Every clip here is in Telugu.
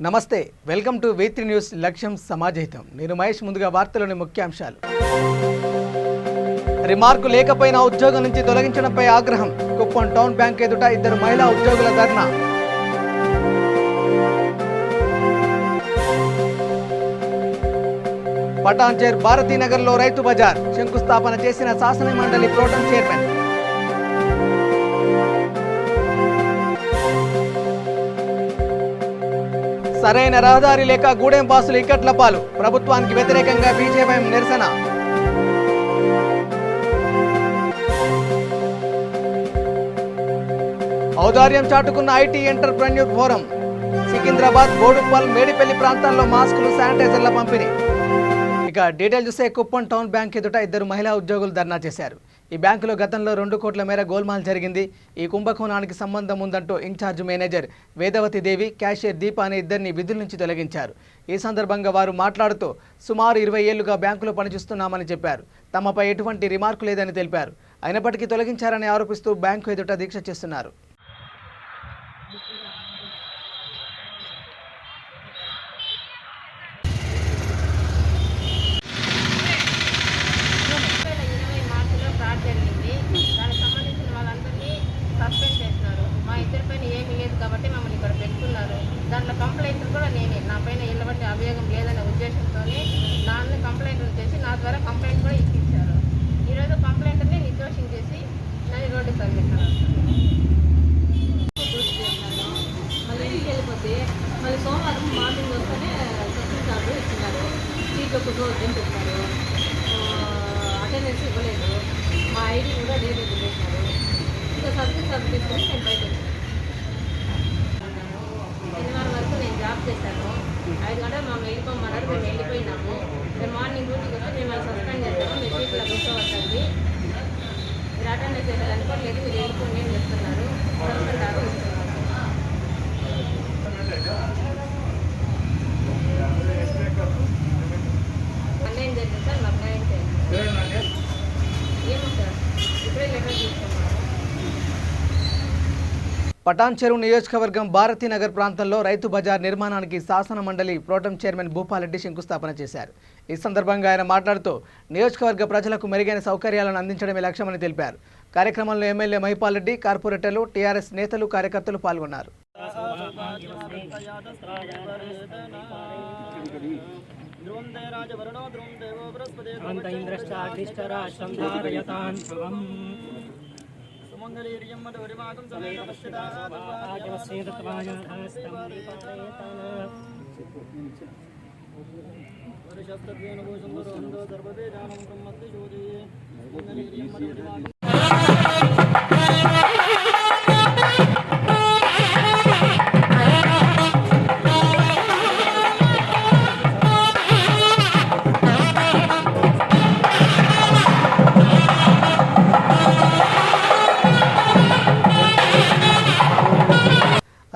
నమస్తే, వెల్కమ్ టు V3 న్యూస్. లక్ష్యం సమాజహితం. నేను మహేష్. ముందుగా వార్తలోని ముఖ్యాంశాలు. రిమార్కు లేకపోయినా ఉద్యోగం నుంచి తొలగించడంపై ఆగ్రహం. కుప్పం టౌన్ బ్యాంక్ ఎదుట ఇద్దరు మహిళా ఉద్యోగుల ధర్నా. పటాన్చేర్ భారతీనగర్లో రైతు బజార్ శంకుస్థాపన చేసిన శాసన మండలి ప్రోటం చైర్మన్. సరైన రహదారి లేక గూడెం బాసులు ఇక్కట్ల పాలు. ప్రభుత్వానికి వ్యతిరేకంగా బీజేపీ నిరసన. ఔదార్యం చాటుకున్న IT entrepreneur forum. Secunderabad, Boduppal, Medipally ప్రాంతాల్లో మాస్కులు, శానిటైజర్ల పంపిణీ. ఇక డీటెయిల్ చూస్తే కుప్పం టౌన్ బ్యాంక్ ఎదుట ఇద్దరు మహిళా ఉద్యోగులు ధర్నా చేశారు. ఈ బ్యాంకులో గతంలో 2 కోట్ల మేర గోల్మాల్ జరిగింది. ఈ కుంభకోణానికి సంబంధం ఉందంటూ ఇన్ఛార్జ్ మేనేజర్ వేదవతి దేవి, క్యాషియర్ దీప అనే ఇద్దరిని విధుల నుంచి తొలగించారు. ఈ సందర్భంగా వారు మాట్లాడుతూ సుమారు 20 ఏళ్లుగా బ్యాంకులో పనిచేస్తున్నామని చెప్పారు. తమపై ఎటువంటి రిమార్కు లేదని తెలిపారు. అయినప్పటికీ తొలగించారని ఆరోపిస్తూ బ్యాంకు ఎదుట దీక్ష చేస్తున్నారు. దాంట్లో కంప్లైంట్లు కూడా నేనే, నా పైన ఎలాంటి అభియోగం లేదనే ఉద్దేశంతో నాన్న కంప్లైంట్లు చేసి నా ద్వారా కంప్లైంట్ కూడా ఇప్పించారు. ఈరోజు కంప్లైంట్ని నిర్దోషం చేసి నన్ను రోడ్డు తరలించారు. మళ్ళీ ఇంటికి వెళ్ళిపోతే మళ్ళీ సోమవారం మార్నింగ్ వస్తేనే సబ్సిడీ కార్డు ఇస్తున్నారు. సీట్ ఒక రోజు పెట్టారు, అటెండెన్స్ ఇవ్వలేదు, మా ఐడి కూడా లేదు చేసినారు. ఇంకా సబ్సిడీ కార్డు తీసుకొని నేను బయట వచ్చాను. 8:30 వరకు నేను జాబ్ చేశాను. 5 గంటలు మేము వెళ్ళిపోమన్నారు. మేము వెళ్ళిపోయినాము. మేము మార్నింగ్ డ్యూటీకి వచ్చి మేము సస్పెండ్ చేస్తాము, మీ సీట్లో కూర్చోవద్దండి, మీరు అటెండెన్స్ చేయాలి అనుకోలేదు, మీరు వెళ్ళిపోండి అని చెప్తున్నారు. సస్పెండ్ ఆర్డర్ ఇస్తున్నారు. మళ్ళీ ఏం జరిగింది సార్? మాకు న్యాయం చేయాలి. ఏమో సార్, ఇప్పుడే లెటర్ తీసుకున్నాను. పటాన్చెరు నియోజకవర్గం భారతీనగర్ ప్రాంతంలో రైతు బజార్ నిర్మాణానికి శాసన మండలి ప్రోటం చైర్మన్ భూపాలరెడ్డి శంకుస్థాపన చేశారు. ఈ సందర్భంగా ఆయన మాట్లాడుతూ నియోజకవర్గ ప్రజలకు మెరుగైన సౌకర్యాలను అందించడమే లక్ష్యమని తెలిపారు. కార్యక్రమంలో ఎమ్మెల్యే మహిపాల్ రెడ్డి, కార్పొరేటర్లు, టీఆర్ఎస్ నేతలు, కార్యకర్తలు పాల్గొన్నారు.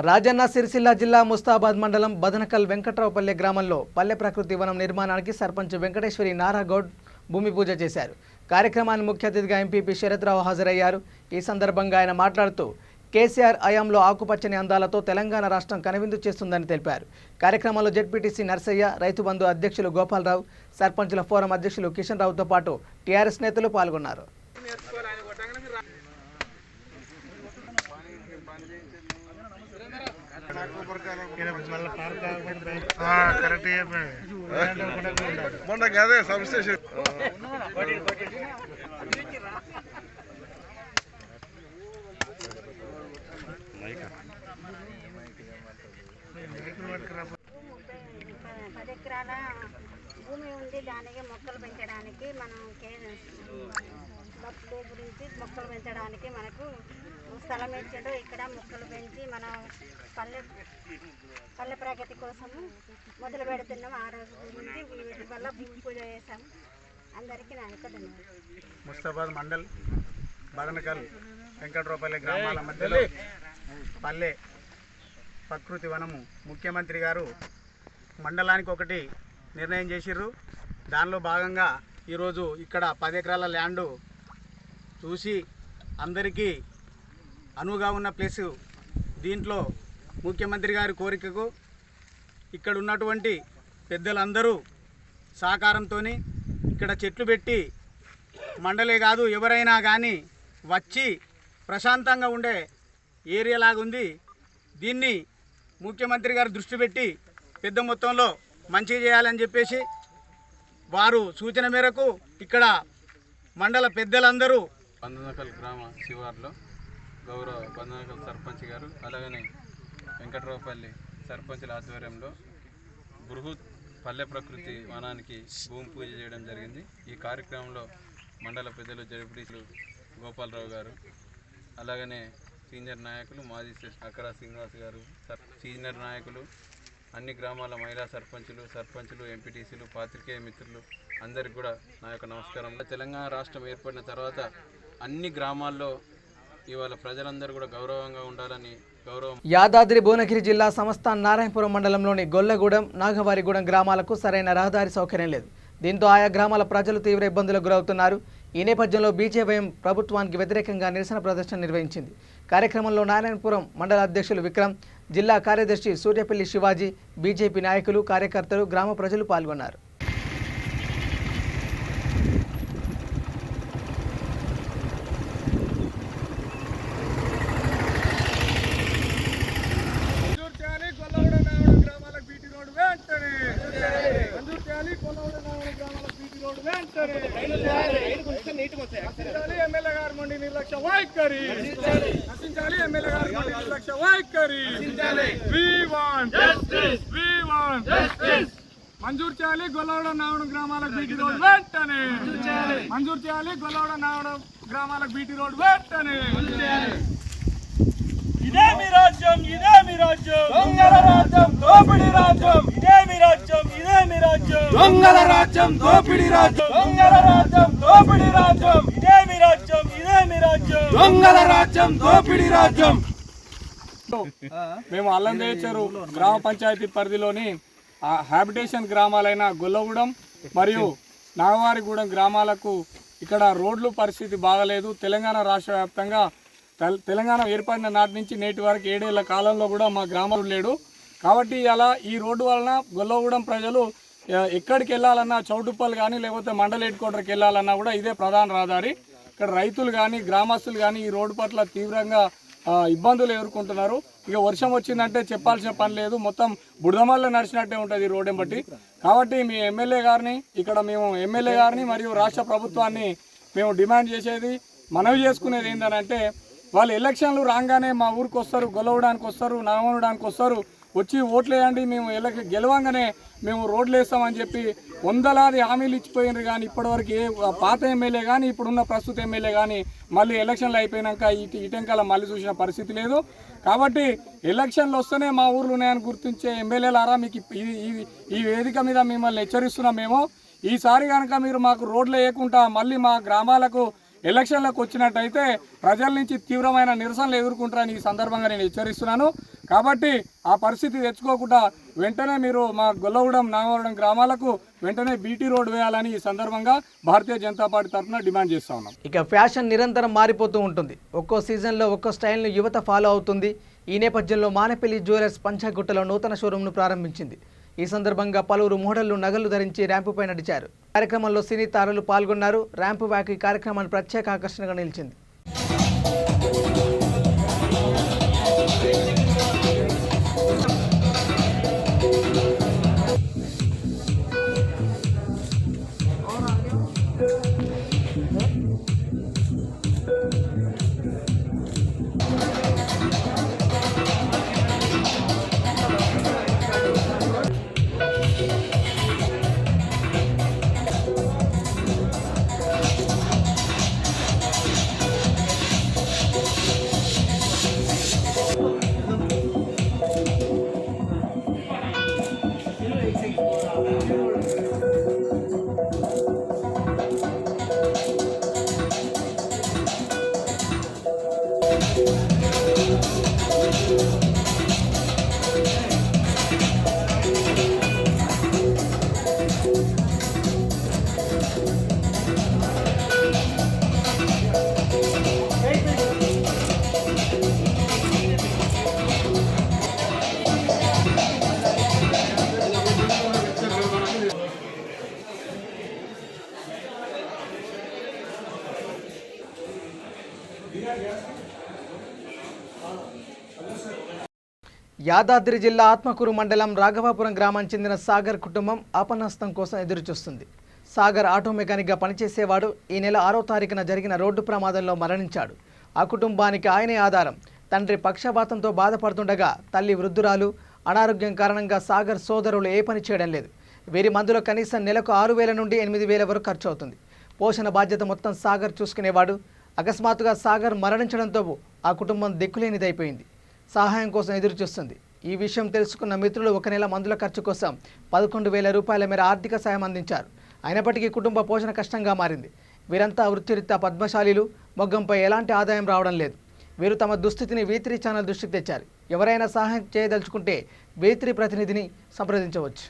రాజన్న సిరిసిల్ల జిల్లా ముస్తాబాద్ మండలం బదనకల్ వెంకట్రావుపల్లె గ్రామంలో పల్లె ప్రకృతి వనం నిర్మాణానికి సర్పంచ్ వెంకటేశ్వరి నారాగౌడ్ భూమి పూజ చేశారు. కార్యక్రమానికి ముఖ్య అతిథిగా ఎంపీపీ శరత్రావు హాజరయ్యారు. ఈ సందర్భంగా ఆయన మాట్లాడుతూ కేసీఆర్ హయాంలో ఆకుపచ్చని అందాలతో తెలంగాణ రాష్ట్రం కనువిందు చేస్తుందని తెలిపారు. కార్యక్రమంలో జెడ్పీటీసీ నర్సయ్య, రైతు బంధు అధ్యక్షులు గోపాలరావు, సర్పంచుల ఫోరం అధ్యక్షులు కిషన్ రావుతో పాటు టీఆర్ఎస్ నేతలు పాల్గొన్నారు. భూమి ఉంది, దానికి మొక్కలు పెంచడానికి మనం గురించి మొక్కలు పెంచడానికి మనకు స్థలం ఇచ్చాడు. ఇక్కడ మొక్కలు పెంచి మన పల్లె ప్రగతి కోసము మొదలు పెడుతున్నాం. ఆ రోజు నుంచి వీటి వల్ల భూమి పూజ చేసాము. అందరికీ నా యొక్క ధన్యవాదాలు. ముస్తాబాద్ మండల్ బదనకల్ వెంకట్రావుపల్లె గ్రామాల మధ్యలో పల్లె ప్రకృతి వనము ముఖ్యమంత్రి గారు మండలానికి ఒకటి నిర్ణయం చేసిర్రు. దానిలో భాగంగా ఈరోజు ఇక్కడ 10 ఎకరాల ల్యాండు చూసి అందరికీ అనువుగా ఉన్న ప్లేసు. దీంట్లో ముఖ్యమంత్రి గారి కోరికకు ఇక్కడ ఉన్నటువంటి పెద్దలందరూ సహకారంతో ఇక్కడ చెట్లు పెట్టి మండలే కాదు ఎవరైనా కానీ వచ్చి ప్రశాంతంగా ఉండే ఏరియాలాగుంది. దీన్ని ముఖ్యమంత్రి గారు దృష్టి పెట్టి పెద్ద మొత్తంలో మంచి చేయాలని చెప్పేసి వారు సూచన మేరకు ఇక్కడ మండల పెద్దలందరూ బంధనకల్ గ్రామ శివార్లో గౌరవ బంధనకల్ సర్పంచ్ గారు అలాగనే వెంకట్రావుపల్లి సర్పంచుల ఆధ్వర్యంలో బృహత్ పల్లె ప్రకృతి వనానికి భూమి పూజ చేయడం జరిగింది. ఈ కార్యక్రమంలో మండల పెద్దలు జడ్పీటీసీలు గోపాలరావు గారు అలాగనే సీనియర్ నాయకులు మాజీ అక్కడ శ్రీనివాస్ గారు సీనియర్ నాయకులు అన్ని గ్రామాల మహిళా సర్పంచులు ఎంపీటీసీలు పాత్రికేయ మిత్రులు అందరికీ కూడా నా యొక్క నమస్కారం. తెలంగాణ రాష్ట్రం ఏర్పడిన తర్వాత అన్ని గ్రామాల్లో ఇవాళ ప్రజలందరూ కూడా గౌరవంగా ఉండాలని యాదాద్రి భువనగిరి జిల్లా సంస్థాన్ నారాయణపురం మండలంలోని గొల్లగూడెం నాగవారిగూడెం గ్రామాలకు సరైన రహదారి సౌకర్యం లేదు. దీంతో ఆయా గ్రామాల ప్రజలు తీవ్ర ఇబ్బందులకు గురవుతున్నారు. ఈ నేపథ్యంలో బీజేవైఎం ప్రభుత్వానికి వ్యతిరేకంగా నిరసన ప్రదర్శన నిర్వహించింది. కార్యక్రమంలో నారాయణపురం మండల అధ్యక్షులు విక్రమ్, జిల్లా కార్యదర్శి సూర్యపల్లి శివాజీ, బీజేపీ నాయకులు, కార్యకర్తలు, గ్రామ ప్రజలు పాల్గొన్నారు. మంజూరు చేయాలి గొల్లగూడెం నాగవరం గ్రామాలకు బీటీ రోడ్ వెంటనే. మంజూరు చేయాలి గొల్లగూడెం నాగవరం గ్రామాలకు బీటీ రోడ్ వెంటనే. ఇదే మీ రాజ్యం, ఇదే మీ రాజ్యం, దొంగల రాజ్యం, దోపిడీ రాజ్యం. ఇదే మీ రాజ్యం, ఇదే మీ రాజ్యం, దొంగల రాజ్యం, దోపిడీ రాజ్యం, దొంగల రాజ్యం, దోపిడీ రాజ్యం. ఇదే మీ రాజ్యం, ఇదే మీ రాజ్యం, దొంగల రాజ్యం, దోపిడీ రాజ్యం. మేము అల్లందేచరు గ్రామ పంచాయతీ పరిధిలోని హ్యాబిటేషన్ గ్రామాలైన గొల్లగూడెం మరియు నాగవారిగూడెం గ్రామాలకు ఇక్కడ రోడ్లు పరిస్థితి బాగలేదు. తెలంగాణ రాష్ట్ర వ్యాప్తంగా తెలంగాణ ఏర్పడిన నాటి నుంచి నేటి వరకు 7 ఏళ్ల కాలంలో కూడా మా గ్రామంలో లేడు. కాబట్టి అలా ఈ రోడ్డు వలన గొల్లగూడెం ప్రజలు ఎక్కడికి వెళ్ళాలన్నా చౌటుప్పల్ కానీ లేకపోతే మండల హెడ్ క్వార్టర్కి వెళ్ళాలన్నా కూడా ఇదే ప్రధాన రహదారి. ఇక్కడ రైతులు కానీ గ్రామస్తులు కానీ ఈ రోడ్డు పట్ల తీవ్రంగా ఇబ్బందులు ఎదుర్కొంటున్నారు. ఇక వర్షం వచ్చిందంటే చెప్పాల్సిన పని లేదు, మొత్తం బుడదమల్ల నడిచినట్టే ఉంటుంది ఈ రోడ్డుని బట్టి. కాబట్టి మీ ఎమ్మెల్యే గారిని మేము ఎమ్మెల్యే గారిని మరియు రాష్ట్ర ప్రభుత్వాన్ని మేము డిమాండ్ చేసేది, మనవి చేసుకునేది ఏంటంటే వాళ్ళు ఎలక్షన్లు రాగానే మా ఊరికి వస్తారు, గొల్లవడానికి వస్తారు, నవనడానికి వస్తారు, వచ్చి ఓట్లు వేయండి, మేము గెలవంగానే మేము రోడ్లు వేస్తామని చెప్పి వందలాది హామీలు ఇచ్చిపోయినారు. కానీ ఇప్పటివరకు ఏ పాత ఎమ్మెల్యే కానీ ఇప్పుడున్న ప్రస్తుత ఎమ్మెల్యే కానీ మళ్ళీ ఎలక్షన్లు అయిపోయినాక ఇటెంకాల మళ్ళీ చూసిన పరిస్థితి లేదు. కాబట్టి ఎలక్షన్లు వస్తేనే మా ఊర్లు ఉన్నాయని గుర్తించే ఎమ్మెల్యేలారా మీకు ఈ వేదిక మీద మిమ్మల్ని హెచ్చరిస్తున్నాం. మేము ఈసారి కనుక మీరు మాకు రోడ్లు వేయకుండా మళ్ళీ మా గ్రామాలకు ఎలక్షన్లకు వచ్చినట్టయితే ప్రజల నుంచి తీవ్రమైన నిరసనలు ఎదుర్కొంటారని ఈ సందర్భంగా నేను హెచ్చరిస్తున్నాను. కాబట్టి ఆ పరిస్థితి తెచ్చుకోకుండా వెంటనే మీరు మా గొల్లగూడెం నాగవరం గ్రామాలకు వెంటనే బీటీ రోడ్ వేయాలని ఈ సందర్భంగా భారతీయ జనతా పార్టీ తరఫున డిమాండ్ చేస్తా ఉన్నాం. ఇక ఫ్యాషన్ నిరంతరం మారిపోతూ ఉంటుంది. ఒక్కో సీజన్లో ఒక్కో స్టైల్ను యువత ఫాలో అవుతుంది. ఈ నేపథ్యంలో మానేపల్లి జ్యువెలర్స్ పంచాగుట్టలో నూతన షోరూంను ప్రారంభించింది. ఈ సందర్భంగా పలువురు మోడళ్లు నగలు ధరించి ర్యాంపుపై నడిచారు. కార్యక్రమంలో సినీ తారలు పాల్గొన్నారు. ర్యాంపు వ్యాక్ ఈ కార్యక్రమాన్ని ప్రత్యేక ఆకర్షణగా నిలిచింది. యాదాద్రి జిల్లా ఆత్మకూరు మండలం రాఘవాపురం గ్రామానికి చెందిన సాగర్ కుటుంబం ఆపన్నస్తం కోసం ఎదురుచూస్తుంది. సాగర్ ఆటో మెకానిక్గా పనిచేసేవాడు. ఈ నెల 6వ తారీఖున జరిగిన రోడ్డు ప్రమాదంలో మరణించాడు. ఆ కుటుంబానికి ఆయనే ఆధారం. తండ్రి పక్షపాతంతో బాధపడుతుండగా తల్లి వృద్ధురాలు. అనారోగ్యం కారణంగా సాగర్ సోదరులు ఏ పని చేయడం లేదు. వీరి మందులో కనీసం నెలకు 6,000 నుండి 8,000 వరకు ఖర్చు అవుతుంది. పోషణ బాధ్యత మొత్తం సాగర్ చూసుకునేవాడు. అకస్మాత్తుగా సాగర్ మరణించడంతో ఆ కుటుంబం దిక్కులేనిదైపోయింది. సహాయం కోసం ఎదురు చూస్తుంది. ఈ విషయం తెలుసుకున్న మిత్రులు 1 నెల మందుల ఖర్చు కోసం 11,000 రూపాయల మేర ఆర్థిక సాయం అందించారు. అయినప్పటికీ కుటుంబ పోషణ కష్టంగా మారింది. వీరంతా వృత్తిరీత్యా పద్మశాలీలు. మొగ్గంపై ఎలాంటి ఆదాయం రావడం లేదు. వీరు తమ దుస్థితిని V3 ఛానల్ దృష్టికి తెచ్చారు. ఎవరైనా సహాయం చేయదలుచుకుంటే V3 ప్రతినిధిని సంప్రదించవచ్చు.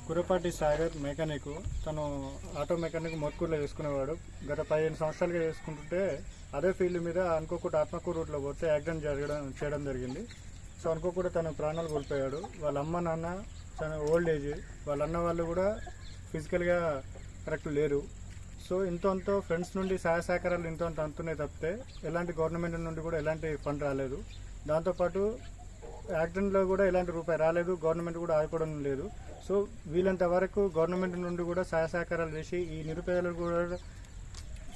కురపాటి సాగర్ మెకానిక్. తను ఆటో మెకానిక్ మొత్కూరులో చేసుకునేవాడు. గత 15 సంవత్సరాలుగా చేసుకుంటుంటే అదే ఫీల్డ్ మీద అనుకోకుండా ఆత్మకూరు రూట్లో పోతే యాక్సిడెంట్ చేయడం జరిగింది. సో అనుకోకుండా తను ప్రాణాలు కోల్పోయాడు. వాళ్ళ అమ్మ నాన్న తన ఓల్డ్ ఏజ్, వాళ్ళ అన్న వాళ్ళు కూడా ఫిజికల్గా కరెక్ట్ లేరు. సో ఇంతో ఫ్రెండ్స్ నుండి సహాయ సహకారాలు ఇంతో అందుతున్నాయి తప్పితే ఎలాంటి గవర్నమెంట్ నుండి కూడా ఎలాంటి ఫండ్ రాలేదు. దాంతోపాటు యాక్సిడెంట్లో కూడా ఎలాంటి రూపాయి రాలేదు. గవర్నమెంట్ కూడా ఆదుకోవడం లేదు. సో వీలంత వరకు గవర్నమెంట్ నుండి కూడా సహాయ సహకారాలు చేసి ఈ నిరుపేదలకు కూడా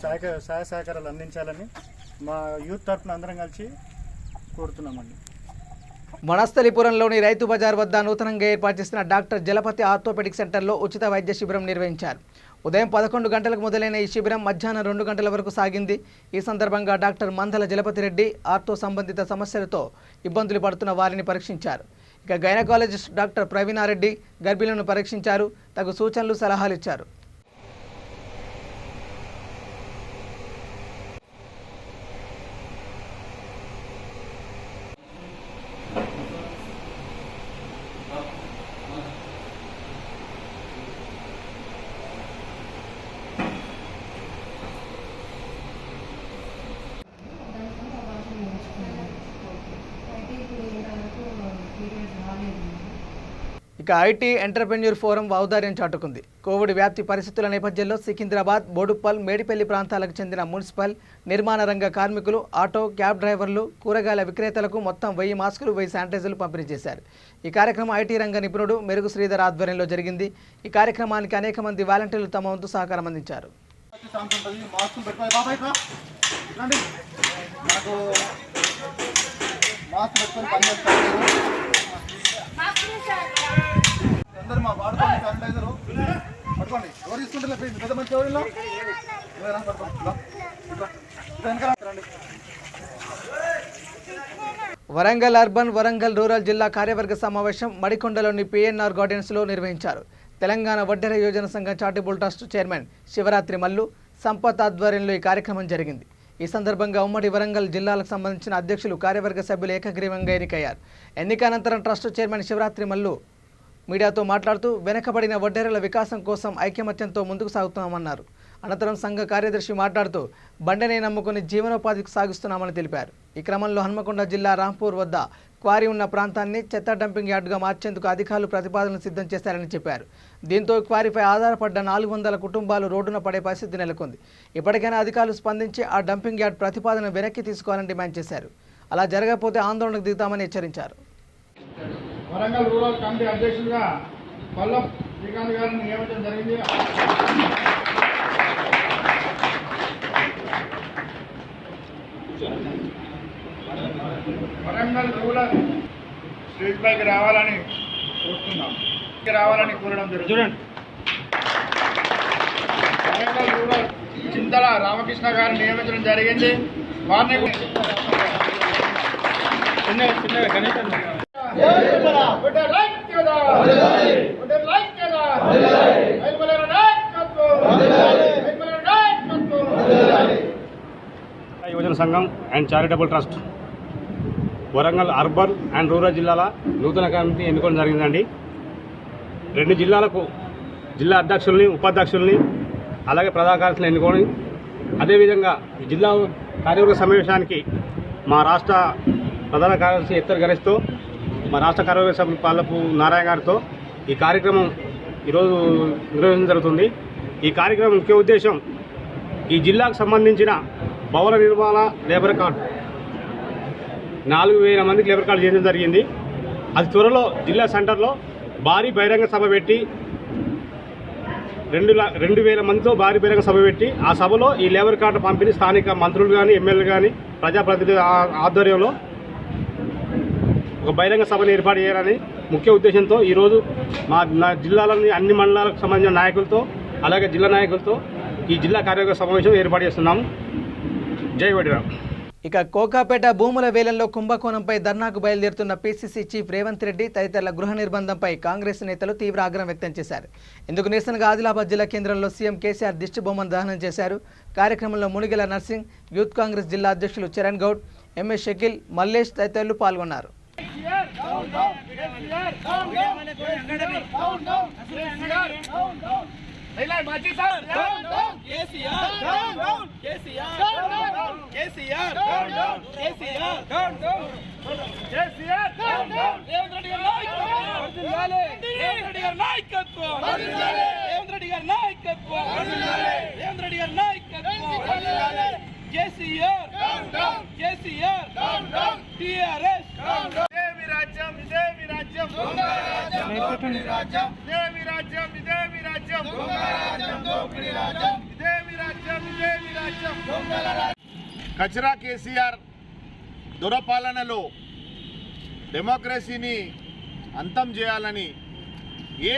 సహాయ సహకారాలు అందించాలని మా యూత్ తరఫున అందరం కలిసి కోరుతున్నామండి. వనస్థలిపురంలోని రైతు బజార్ వద్ద నూతనంగా ఏర్పాటు చేసిన డాక్టర్ జలపతి ఆర్థోపెడిక్ సెంటర్లో ఉచిత వైద్య శిబిరం నిర్వహించారు. ఉదయం 11 గంటలకు మొదలైన ఈ శిబిరం మధ్యాహ్నం 2 గంటల వరకు సాగింది. ఈ సందర్భంగా డాక్టర్ మందల జలపతి రెడ్డి ఆర్థో సంబంధిత సమస్యలతో ఇబ్బందులు పడుతున్న వారిని పరీక్షించారు. ఇక గైనకాలజిస్ట్ డాక్టర్ ప్రవీణారెడ్డి గర్భిణులను పరీక్షించారు. తగు సూచనలు సలహాలు ఇచ్చారు. ఇక ఐటీ ఎంటర్‌ప్రెన్యూర్ ఫోరం ఔదార్యం చాటుకుంది. కోవిడ్ వ్యాప్తి పరిస్థితుల నేపథ్యంలో సికింద్రాబాద్, బోడుప్పల్, మేడిపల్లి ప్రాంతాలకు చెందిన మున్సిపల్, నిర్మాణ రంగ కార్మికులు, ఆటో, క్యాబ్ డ్రైవర్లు, కూరగాయల విక్రేతలకు మొత్తం 1000 మాస్కులు, 1000 శానిటైజర్లు పంపిణీ చేశారు. ఈ కార్యక్రమం ఐటీ రంగ నిపుణుడు మెరుగు శ్రీధర్ ఆధ్వర్యంలో జరిగింది. ఈ కార్యక్రమానికి అనేక మంది వాలంటీర్లు తమ వంతు సహకారం అందించారు. మా వాడుకోండి శానిటైజర్ పట్టుకోండి. ఎవరు తీసుకుంటే పెద్ద మంచి ఎవరు వరంగల్ అర్బన్, వరంగల్ రూరల్ జిల్లా కార్యవర్గ సమావేశం మడికొండలోని PNR గార్డెన్స్లో నిర్వహించారు. తెలంగాణ వడ్డెర యోజన సంఘం charitable trust chairman Shivaratri Mallu Sampath ఆధ్వర్యంలో ఈ కార్యక్రమం జరిగింది. ఈ సందర్భంగా ఉమ్మడి వరంగల్ జిల్లాలకు సంబంధించిన అధ్యక్షులు, కార్యవర్గ సభ్యులు ఏకగ్రీవంగా ఎన్నికయ్యారు. ఎన్నికనంతరం ట్రస్ట్ చైర్మన్ శివరాత్రి మల్లు మీడియాతో మాట్లాడుతూ వెనకబడిన వడ్డెరల వికాసం కోసం ఐకమత్యంతో ముందుకు సాగుతున్నామన్నారు. అనంతరం సంఘ కార్యదర్శి మాట్లాడుతూ బండనే నమ్ముకుని జీవనోపాధికి సాగిస్తున్నామని తెలిపారు. ఈ క్రమంలో హన్మకొండ జిల్లా రాంపూర్ వద్ద క్వారీ ఉన్న ప్రాంతాన్ని చెత్త డంపింగ్ యార్డుగా మార్చేందుకు అధికారులు ప్రతిపాదనలు సిద్ధం చేశారని చెప్పారు. దీంతో క్వారీపై ఆధారపడ్డ 400 కుటుంబాలు రోడ్డున పడే పరిస్థితి నెలకొంది. ఇప్పటికైనా అధికారులు స్పందించి ఆ డంపింగ్ యార్డ్ ప్రతిపాదన వెనక్కి తీసుకోవాలని డిమాండ్ చేశారు. అలా జరగకపోతే ఆందోళనకు దిగుతామని హెచ్చరించారు. వరంగల్ రూరల్ కమిటీ అధ్యక్షులుగా పల్లం శ్రీకాంత్ గారిని నియమించడం జరిగింది. వరంగల్ రూరల్ స్టేజ్ పైకి రావాలని కోరడం జరుగుతుంది. వరంగల్ రూరల్ చింతల రామకృష్ణ గారిని నియమించడం జరిగింది. వారిని చిన్న గణేష్ యువజన సంఘం and charitable trust Warangal urban and rural జిల్లాల నూతన కమిటీ ఎన్నుకోవడం జరిగిందండి. 2 జిల్లాలకు జిల్లా అధ్యక్షుల్ని, ఉపాధ్యక్షుల్ని, అలాగే ప్రధాన కార్యదర్శులను ఎన్నుకొని, అదేవిధంగా ఈ జిల్లా కార్యవర్గ సమావేశానికి మా రాష్ట్ర ప్రధాన కార్యదర్శి ఎత్తర్ గణేష్తో, మా రాష్ట్ర కార్యవర్గ సభ్యులు పాలపు నారాయణ గారితో ఈ కార్యక్రమం ఈరోజు నిర్వహించడం జరుగుతుంది. ఈ కార్యక్రమం ముఖ్య ఉద్దేశం ఈ జిల్లాకు సంబంధించిన భవన నిర్మాణ లేబర్ కార్డు 4000 మందికి లేబర్ కార్డు చేయడం జరిగింది. అది త్వరలో జిల్లా సెంటర్లో భారీ బహిరంగ సభ పెట్టి 2000 మందితో భారీ బహిరంగ సభ పెట్టి ఆ సభలో ఈ లేబర్ కార్డు పంపిణీ స్థానిక మంత్రులు కానీ, ఎమ్మెల్యేలు కానీ, ప్రజాప్రతినిధుల ఆధ్వర్యంలో ఒక బహిరంగ సభను ఏర్పాటు చేయాలని ముఖ్య ఉద్దేశంతో ఈరోజు మా జిల్లాలోని అన్ని మండలాలకు సంబంధించిన నాయకులతో, అలాగే జిల్లా నాయకులతో ఈ జిల్లా కార్యవర్గ సమావేశం ఏర్పాటు చేస్తున్నాము. జై వడిరామ్. ఇక కోకాపేట భూముల వేలంలో కుంభకోణంపై ధర్నాకు బయలుదేరుతున్న పీసీసీ చీఫ్ రేవంత్ రెడ్డి తదితరుల గృహ నిర్బంధంపై కాంగ్రెస్ నేతలు తీవ్ర ఆగ్రహం వ్యక్తం చేశారు. ఇందుకు నిరసనగా ఆదిలాబాద్ జిల్లా కేంద్రంలో సీఎం కేసీఆర్ దిష్టి బొమ్మను దహనం చేశారు. కార్యక్రమంలో మునిగెల నర్సింగ్, యూత్ కాంగ్రెస్ జిల్లా అధ్యక్షులు చరణ్ గౌడ్, ఎంఎస్ షకీల్, మల్లేష్ తదితరులు పాల్గొన్నారు. కచరా కేసీఆర్ దురపాలనలో డెమోక్రసీని అంతం చేయాలని ఏ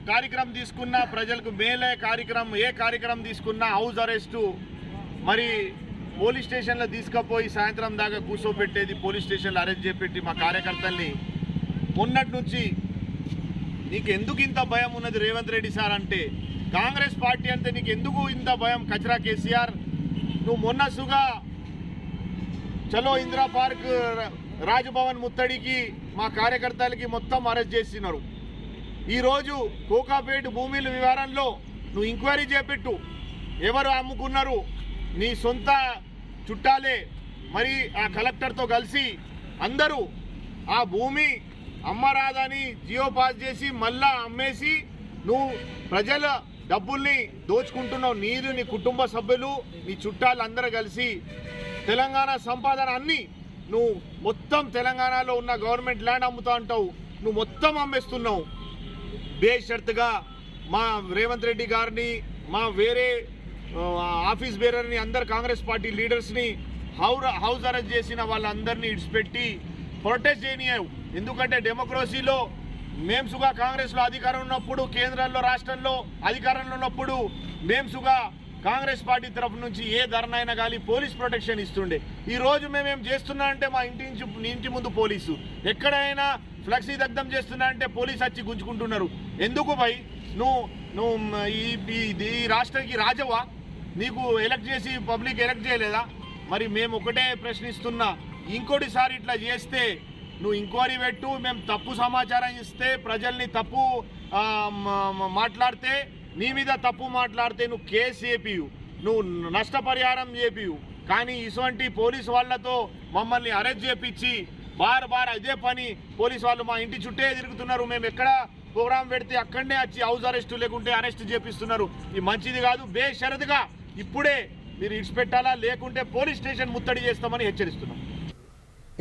కార్యక్రమం తీసుకున్నా, ప్రజలకు మేలే కార్యక్రమం ఏ కార్యక్రమం తీసుకున్నా హౌస్ అరెస్టు, మరి పోలీస్ స్టేషన్లో తీసుకుపోయి సాయంత్రం దాకా కూర్చోబెట్టేది, పోలీస్ స్టేషన్లో అరెస్ట్ చేపెట్టి మా కార్యకర్తల్ని. మొన్నటి నుంచి నీకు ఎందుకు ఇంత భయం ఉన్నది రేవంత్ రెడ్డి సార్ అంటే, కాంగ్రెస్ పార్టీ అంటే నీకు ఎందుకు ఇంత భయం కచరా కేసీఆర్? నువ్వు మొన్నసుగా చలో ఇందిరా పార్క్, రాజ్భవన్ ముత్తడికి మా కార్యకర్తలకి మొత్తం అరెస్ట్ చేస్తున్నారు. ఈరోజు కోకాపేట భూముల వివరంలో నువ్వు ఎంక్వైరీ చేపెట్టు. ఎవరు అమ్ముకున్నారు? నీ సొంత చుట్టాలే. మరి ఆ కలెక్టర్తో కలిసి అందరూ ఆ భూమి అమ్మరాదని జియో పాస్ చేసి మళ్ళా అమ్మేసి నువ్వు ప్రజల డబ్బుల్ని దోచుకుంటున్నావు. నీరు, నీ కుటుంబ సభ్యులు, నీ చుట్టాలు అందరూ కలిసి తెలంగాణ సంపాదన అన్నీ నువ్వు మొత్తం తెలంగాణలో ఉన్న గవర్నమెంట్ ల్యాండ్ అమ్ముతా అంటావు. నువ్వు మొత్తం అమ్మేస్తున్నావు. బేషరతుగా మా రేవంత్ రెడ్డి గారిని, మా వేరే ఆఫీస్ బేరర్ని, అందరు కాంగ్రెస్ పార్టీ లీడర్స్ని హౌస్ అరెస్ట్ చేసిన వాళ్ళందరినీ ఇడిచిపెట్టి ప్రొటెస్ట్ చేయనియావు. ఎందుకంటే డెమోక్రసీలో మేము సుగా కాంగ్రెస్లో అధికారం ఉన్నప్పుడు, కేంద్రంలో రాష్ట్రంలో అధికారంలో ఉన్నప్పుడు మేము సుగా కాంగ్రెస్ పార్టీ తరఫు నుంచి ఏ ధర్నా అయినా కానీ పోలీస్ ప్రొటెక్షన్ ఇస్తుండే. ఈరోజు మేమేం చేస్తున్నా అంటే మా ఇంటి ముందు పోలీసు, ఎక్కడైనా ఫ్లెక్సీ దగ్ధం చేస్తున్నా అంటే పోలీసు వచ్చి గుంజుకుంటున్నారు. ఎందుకు భయ్? నువ్వు ఈ రాష్ట్రానికి రాజవా? నీకు ఎలక్ట్ చేసి పబ్లిక్ ఎలక్ట్ చేయలేదా? మరి మేము ఒకటే ప్రశ్నిస్తున్నా, ఇంకోటిసారి ఇట్లా చేస్తే నువ్వు ఎంక్వైరీ పెట్టు. మేము తప్పు సమాచారం ఇస్తే, ప్రజల్ని తప్పు మాట్లాడితే, నీ మీద తప్పు మాట్లాడితే నువ్వు కేసు చేపియు, నువ్వు నష్టపరిహారం చేపియు. కానీ ఇటువంటి పోలీసు వాళ్ళతో మమ్మల్ని అరెస్ట్ చేపించి బార్ అదే పని పోలీసు వాళ్ళు మా ఇంటి చుట్టే తిరుగుతున్నారు. మేము ఎక్కడ ప్రోగ్రాం పెడితే అక్కడనే వచ్చి హౌస్ అరెస్టు లేకుంటే అరెస్ట్ చేపిస్తున్నారు. ఇది మంచిది కాదు. బేషరతుగా ఇప్పుడే మీరు ఇడిచిపెట్టాలా, లేకుంటే పోలీస్ స్టేషన్ ముత్తడి చేస్తామని హెచ్చరిస్తున్నాం.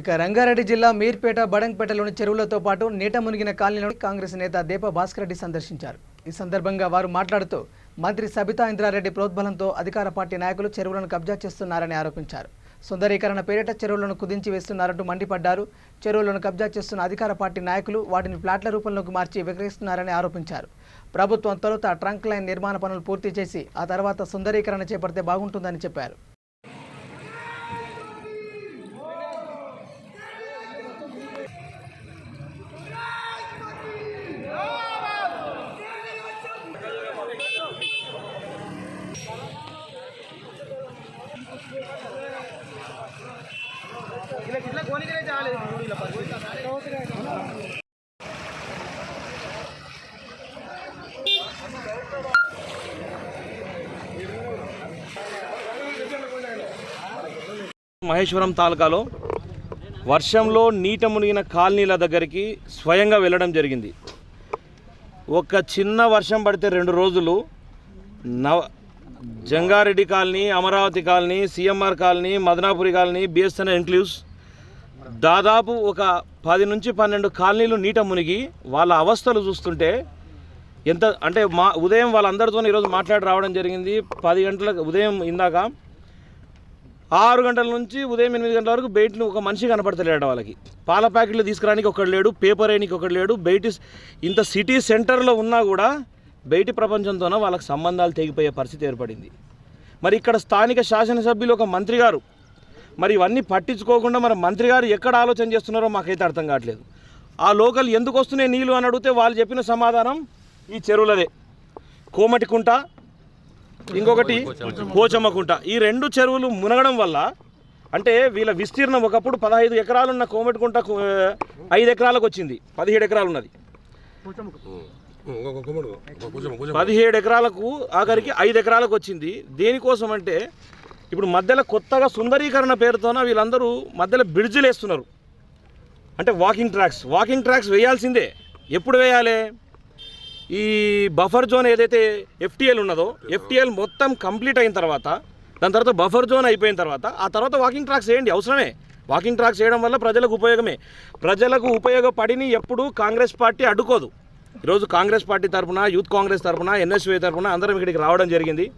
ఇక రంగారెడ్డి జిల్లా మీర్పేట, బడంగ్పేటలోని చెరువులతో పాటు నీట మునిగిన కాలనీలోని కాంగ్రెస్ నేత దేప భాస్కర్ రెడ్డి సందర్శించారు. ఈ సందర్భంగా వారు మాట్లాడుతూ మంత్రి సబితా ఇంద్రారెడ్డి ప్రోద్బలంతో అధికార పార్టీ నాయకులు చెరువులను కబ్జా చేస్తున్నారని ఆరోపించారు. సుందరీకరణ పేరిట చెరువులను కుదించి వేస్తున్నారంటూ మండిపడ్డారు. చెరువులను కబ్జా చేస్తున్న అధికార పార్టీ నాయకులు వాటిని ప్లాట్ల రూపంలోకి మార్చి విక్రయిస్తున్నారని ఆరోపించారు. ప్రభుత్వం తొలుత ట్రంక్ లైన్ నిర్మాణ పనులు పూర్తి చేసి ఆ తర్వాత సుందరీకరణ చేపడితే బాగుంటుందని చెప్పారు. మహేశ్వరం తాలూకాలో వర్షంలో నీట మునిగిన కాలనీల దగ్గరికి స్వయంగా వెళ్ళడం జరిగింది. ఒక చిన్న వర్షం పడితే 2 రోజులు Jangareddy colony, Amaravati colony, CMR colony, Madanapuri colony, BSN enclaves దాదాపు ఒక 10 నుంచి 12 కాలనీలు నీట మునిగి వాళ్ళ అవస్థలు చూస్తుంటే ఎంత అంటే ఉదయం వాళ్ళందరితో ఈరోజు మాట్లాడి రావడం జరిగింది. 10 గంటలకు ఉదయం ఇందాక 6 గంటల నుంచి ఉదయం 8 గంటల వరకు బయటను ఒక మనిషి కనపడతలేడు. వాళ్ళకి పాల ప్యాకెట్లు తీసుకురానికి ఒకడు లేడు, పేపర్ వేయడానికి ఒకడు లేడు. బయట ఇంత సిటీ సెంటర్లో ఉన్నా కూడా బయటి ప్రపంచంతోనే వాళ్ళకి సంబంధాలు తెగిపోయే పరిస్థితి ఏర్పడింది. మరి ఇక్కడ స్థానిక శాసనసభ్యులు ఒక మంత్రి గారు మరి ఇవన్నీ పట్టించుకోకుండా మరి మంత్రి గారు ఎక్కడ ఆలోచన చేస్తున్నారో మాకైతే అర్థం కావట్లేదు. ఆ లోకల్ ఎందుకు వస్తున్నాయి నీళ్ళు అని అడిగితే వాళ్ళు చెప్పిన సమాధానం ఈ చెరువులదే. కోమటికుంట, ఇంకొకటి పోచమ్మకుంట. ఈ 2 చెరువులు మునగడం వల్ల అంటే వీళ్ళ విస్తీర్ణం ఒకప్పుడు 15 ఎకరాలు ఉన్న కోమటికుంట 5 ఎకరాలకు వచ్చింది. 17 ఎకరాలు ఉన్నది. 17 ఎకరాలకు ఆఖరికి 5 ఎకరాలకు వచ్చింది. దేనికోసం అంటే ఇప్పుడు మధ్యలో కొత్తగా సుందరీకరణ పేరుతోన వీళ్ళందరూ మధ్యలో బ్రిడ్జిలు వేస్తున్నారు. అంటే వాకింగ్ ట్రాక్స్ వేయాల్సిందే. ఎప్పుడు వేయాలి? ఈ బఫర్ జోన్ ఏదైతే ఎఫ్టీఎల్ ఉన్నదో ఎఫ్టీఎల్ మొత్తం కంప్లీట్ అయిన తర్వాత, దాని తర్వాత బఫర్ జోన్ అయిపోయిన తర్వాత ఆ తర్వాత వాకింగ్ ట్రాక్స్ వేయండి, అవసరమే. వాకింగ్ ట్రాక్స్ వేయడం వల్ల ప్రజలకు ఉపయోగమే. ప్రజలకు ఉపయోగపడిని ఎప్పుడు కాంగ్రెస్ పార్టీ అడ్డుకోదు. ఈరోజు కాంగ్రెస్ పార్టీ తరఫున, యూత్ కాంగ్రెస్ తరఫున, ఎన్ఎస్వై తరఫున అందరం ఇక్కడికి రావడం జరిగింది.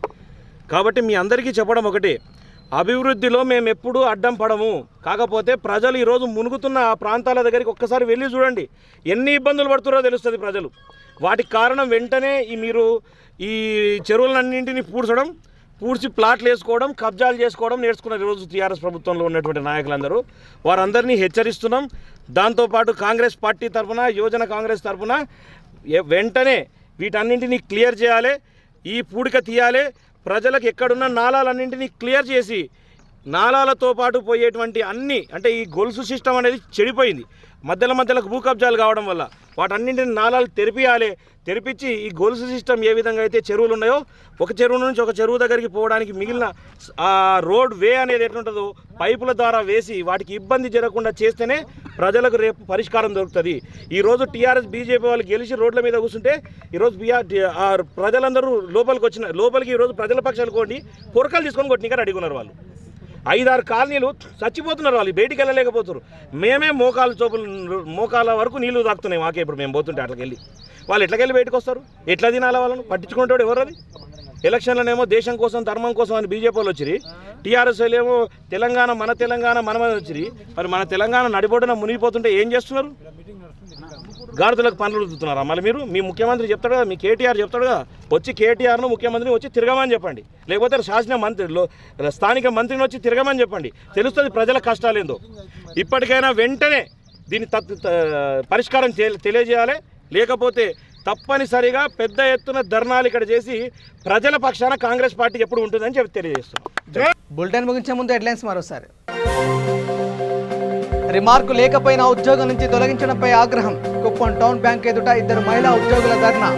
కాబట్టి మీ అందరికీ చెప్పడం ఒకటి, అభివృద్ధిలో మేము ఎప్పుడూ అడ్డం పడము. కాకపోతే ప్రజలు ఈరోజు మునుగుతున్న ఆ ప్రాంతాల దగ్గరికి ఒక్కసారి వెళ్ళి చూడండి, ఎన్ని ఇబ్బందులు పడుతున్నారో తెలుస్తుంది ప్రజలు. వాటికి కారణం వెంటనే మీరు ఈ చెరువులన్నింటినీ పూడ్చి ప్లాట్లు వేసుకోవడం, కబ్జాలు చేసుకోవడం నేర్చుకున్నారు ఈరోజు టీఆర్ఎస్ ప్రభుత్వంలో ఉన్నటువంటి నాయకులందరూ. వారందరినీ హెచ్చరిస్తున్నాం. దాంతోపాటు కాంగ్రెస్ పార్టీ తరఫున, యువజన కాంగ్రెస్ తరఫున వెంటనే వీటన్నింటినీ క్లియర్ చేయాలి, ఈ పూడిక తీయాలి. ప్రజలకు ఎక్కడున్న నాలాలన్నింటినీ క్లియర్ చేసి నాలాలతో పాటు పోయేటువంటి అన్ని అంటే ఈ గొలుసు సిస్టమ్ అనేది చెడిపోయింది. మధ్యలో భూ కబ్జాలు కావడం వల్ల వాటన్నింటిని నాలాలు తెరిపించి ఈ గొలుసు సిస్టమ్ ఏ విధంగా అయితే చెరువులు ఉన్నాయో ఒక చెరువు నుంచి ఒక చెరువు దగ్గరికి పోవడానికి మిగిలిన ఆ రోడ్ వే అనేది ఎట్లుంటుందో పైపుల ద్వారా వేసి వాటికి ఇబ్బంది జరగకుండా చేస్తేనే ప్రజలకు రేపు పరిష్కారం దొరుకుతుంది. ఈరోజు టీఆర్ఎస్ బీజేపీ వాళ్ళు గెలిచి రోడ్ల మీద కూర్చుంటే ఈరోజు ప్రజలందరూ లోపలికి ఈరోజు ప్రజల పక్షాలు కోండి పొరకాలు తీసుకొని కొట్టినాక అడుగున్నారు. వాళ్ళు 5-6 కాలనీలు చచ్చిపోతున్నారు. వాళ్ళు బయటికి వెళ్ళలేకపోతున్నారు. మేమే మోకాల వరకు నీళ్లు తాకుతున్నాయి మాకే. ఇప్పుడు మేము పోతుంటే అట్లకి వెళ్ళి వాళ్ళు ఎట్లకెళ్ళి బయటకు వస్తారు? ఎట్లా తినాలా? వాళ్ళను పట్టించుకుంటాడు ఎవరు? అది ఎలక్షన్లనేమో దేశం కోసం, ధర్మం కోసం అని బీజేపీ వాళ్ళు వచ్చిరి, టీఆర్ఎస్ ఏమో మన తెలంగాణ మనమని వచ్చిరి. మరి మన తెలంగాణ నడిబొడ్డున మునిగిపోతుంటే ఏం చేస్తున్నారు? గాడిదలకు పనులు రుద్దుతున్నారా? మళ్ళీ మీ ముఖ్యమంత్రి చెప్తాడు కదా, మీ కేటీఆర్ చెప్తాడు కదా, వచ్చి కేటీఆర్ను ముఖ్యమంత్రిని వచ్చి తిరగమని చెప్పండి, లేకపోతే స్థానిక మంత్రిని వచ్చి తిరగమని చెప్పండి. తెలుస్తుంది ప్రజల కష్టాలేందో. ఇప్పటికైనా వెంటనే దీన్ని పరిష్కారం తెలియజేయాలి. లేకపోతే తప్పనిసరిగా పెద్ద ఎత్తున ధర్నాలు ఇక్కడ చేసి ప్రజల పక్షాన కాంగ్రెస్ పార్టీ ఎప్పుడు ఉంటుందని చెప్పి తెలియజేస్తున్నాం. బులెటిన్ ముగించే ముందు హెడ్లైన్స్ మరోసారి. రిమార్కు లేకపోయినా ఉద్యోగం నుంచి తొలగించడంపై ఆగ్రహం. కుప్పం టౌన్ బ్యాంక్ ఎదుట 2 మహిళా ఉద్యోగుల ధర్నా.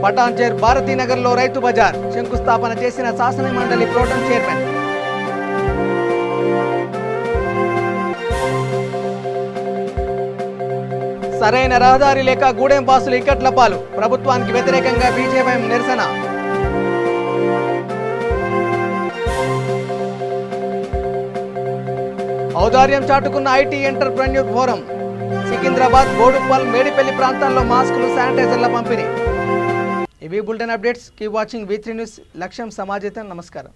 పటాన్చేర్ భారతీనగర్లో రైతు బజార్ శంకుస్థాపన చేసిన శాసన మండలి ప్రోటం చైర్మన్. సరైన రహదారి లేక గూడెం బాసులు ఇక్కట్ల పాలు. ప్రభుత్వానికి వ్యతిరేకంగా బీజేపీ నిరసన. ఔదార్యం చాటుకున్న IT entrepreneur forum. Secunderabad, Boduppal, Medipally ప్రాంతాల్లో మాస్కులు, శానిటైజర్ల పంపిణీ. ఇవి bulletin updates. Keep watching V3 news. లక్ష్యం సమాజం. నమస్కారం.